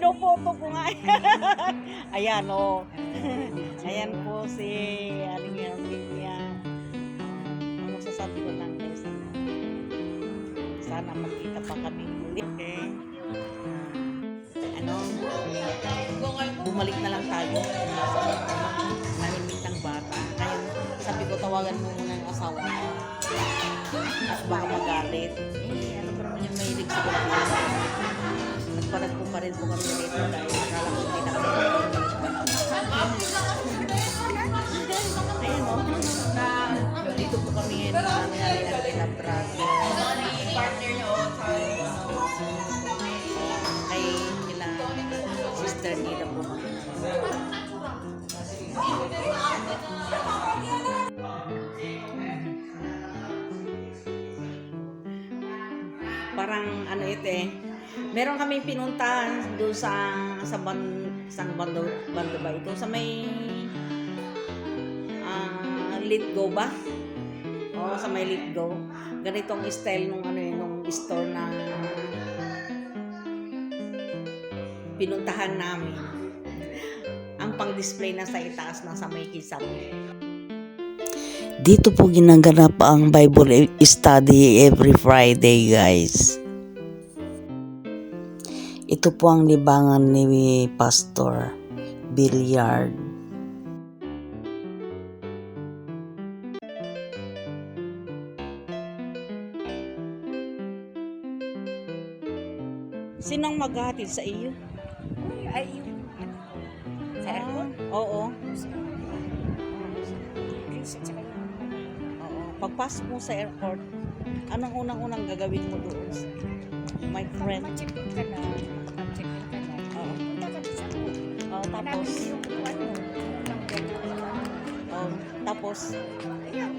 pinopoto ko nga. Ayan, o. Ayan po si Aling Herminia. Ano sasabi ko lang guys? Sana magkita pa kami muli. Okay. Ano? Bumalik na lang tayo. Nanimik ng bata. Ngayon, sabi ko tawagan mo muna yung asawa ko. At baka magalit. Ano ba naman yung mahilig sa gabi? Nagparag po pa rin po kami dito dahil akala ko hindi na kami ayan o. Dito po kami ngayon sa nangyari at kinabrag. Partner niya all time. Kay kila sister nila po. Parang ano ito eh. Meron kaming pinuntahan doon sa bando ba ito? Sa may Litgo ba? O sa may Litgo. Ganitong style nung ano nung store na pinuntahan namin. Ang pang-display na sa itaas na sa may kisam. Dito po ginaganap ang Bible study every Friday, guys. Ito po ang libangan ni Pastor Billiard. Sinong maghahatid sa iyo? Ay, yung sa airport? Oo. Chris at saka yung Oo. Pagpasok mo sa airport, anong unang-unang gagawin mo doon? My friend. check-in ka na. Check-in ka na. Oo. Punta ka sa ako. Oo, tapos, Hanapin mo yung ano. Unang gano'n. tapos, Ayan.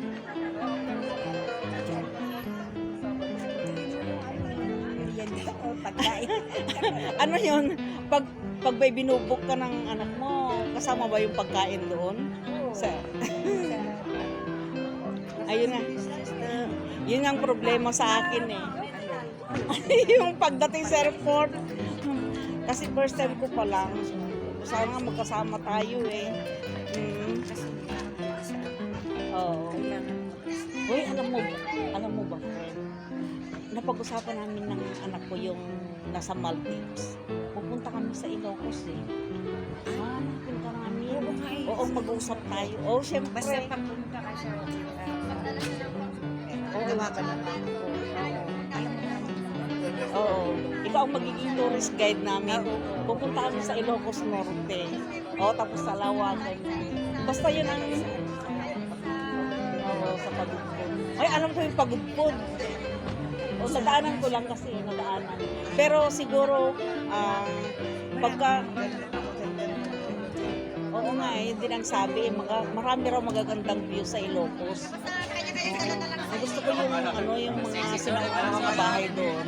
Merienda o pagkain. ano yun? Pag may binubok ka ng anak mo, kasama ba yung pagkain doon? Sa, ayun nga. Yun ang problema sa akin eh. Yung pagdating sa airport. Kasi first time ko pa lang. Sana nga magkasama tayo eh. Oo. Uy, alam mo ba, friend? Napag-usapan namin ng anak ko yung nasa Maldives. Pupunta kami sa Ilocos eh. Pupunta namin. Oo, mag-usap tayo. Oo, syempre. Basta papunta ka sa Gawa ka na lang. Oo. Ikaw ang magiging tourist guide namin. Pupunta kami sa Ilocos Norte. Oo, tapos sa Lawagan. Basta yun ang... Oo, sa Pagudpod. Ay, alam ko yung Pagudpod. O, nadaanan ko lang kasi, nadaanan. Pero siguro, pagka... Oo nga, yun din ang sabi. Marami raw magagandang view sa Ilocos. Gusto ko yung yung mga bahay doon.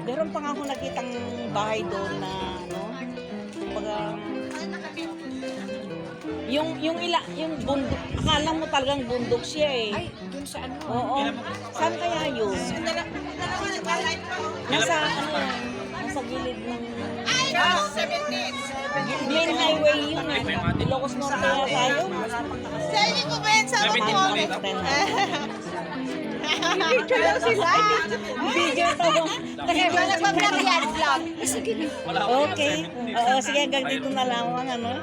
Meron pa nga ako nakitang bahay doon na yung bundok, akala mo talagang bundok siya eh. Ay, dun sa ano? Oo. Saan kaya yun? Nasa gilid ng Main highway yun eh. Ilocos Norte na tayo. Sabi ko ba yan sa mga Video daw sila. Video to. nagpa-vlog yan, vlog? Okay. Oo, sige, hanggang dito na lang. Ano?